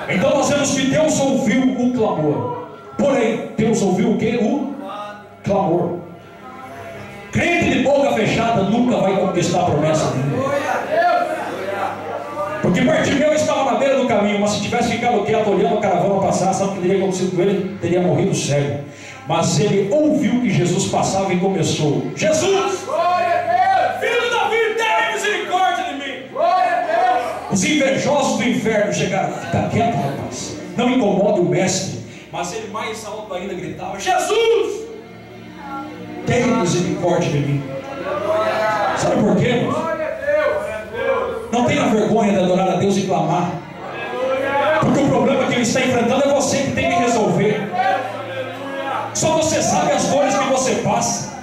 Speaker 3: Então nós vemos que Deus ouviu o clamor. Porém, Deus ouviu o que? O clamor. Crente de boca fechada nunca vai conquistar a promessa dele. Porque Bartimeu estava na beira do caminho, mas se tivesse ficado quieto olhando a caravana passar, sabe o que teria acontecido com ele? Teria morrido cego. Mas ele ouviu que Jesus passava e começou: Jesus, filho de Davi, tenha misericórdia de mim. Os invejosos do inferno chegaram: fica quieto, rapaz, não incomode o mestre. Mas ele mais alto ainda gritava: Jesus, tenha misericórdia de mim. Sabe por quê, irmãos? Não tenha vergonha de adorar a Deus e clamar, porque o problema que ele está enfrentando é você que tem que resolver. Só você sabe as dores que você passa,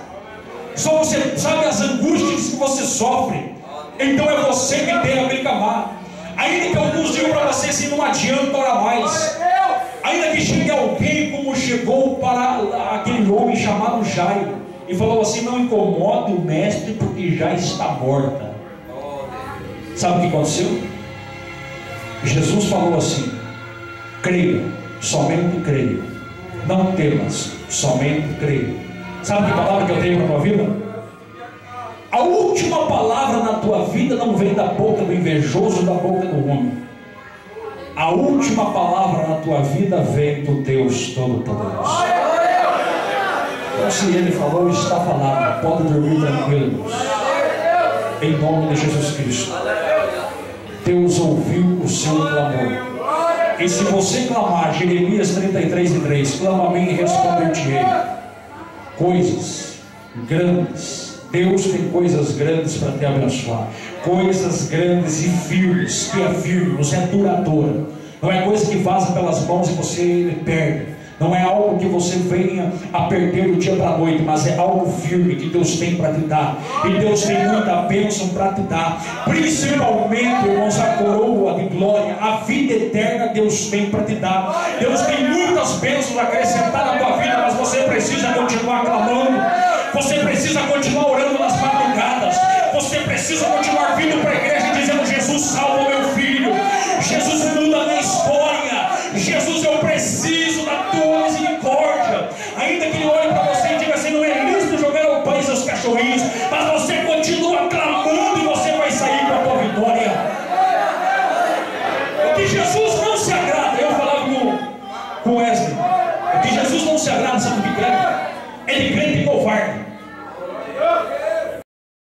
Speaker 3: só você sabe as angústias que você sofre. Então é você que tem que clamar. Ainda que alguns digam para você assim: não adianta orar mais. Ainda que chegue alguém como chegou para aquele homem chamado Jairo e falou assim: não incomode o mestre, porque já está morta. Sabe o que aconteceu? Jesus falou assim: creia, somente creia. Não temas, somente creia. Sabe que palavra que eu tenho para a tua vida? A última palavra na tua vida não vem da boca do invejoso, da boca do homem. A última palavra na tua vida vem do Deus Todo-Poderoso. Então, se Ele falou, está falado. Pode dormir tranquilo, em nome de Jesus Cristo. Deus ouviu o seu clamor. E se você clamar, Jeremias 33:3, clama a mim e responder-te-ei. Coisas grandes. Deus tem coisas grandes para te abençoar. Coisas grandes e firmes, que é firme, não é duradoura. Não é coisa que vaza pelas mãos e você perde. Não é algo que você venha a perder do dia para a noite, mas é algo firme que Deus tem para te dar. E Deus tem muita bênção para te dar. Principalmente, irmãos, a coroa de glória, a vida eterna Deus tem para te dar. Deus tem muitas bênçãos a acrescentar na tua vida, mas você precisa continuar clamando. Você precisa continuar orando nas madrugadas. Você precisa continuar vindo para a igreja dizendo: Jesus, salva o meu filho. Jesus, muda a minha história. Jesus, eu preciso da tua misericórdia. Ainda que ele olhe para você e diga assim: não é lícito jogar ao pães aos cachorrinhos, mas você continua clamando e você vai sair com a tua vitória. O que Jesus não se agrada, eu falava com Wesley, o que Jesus não se agrada, sabe o que é? Ele crente covarde.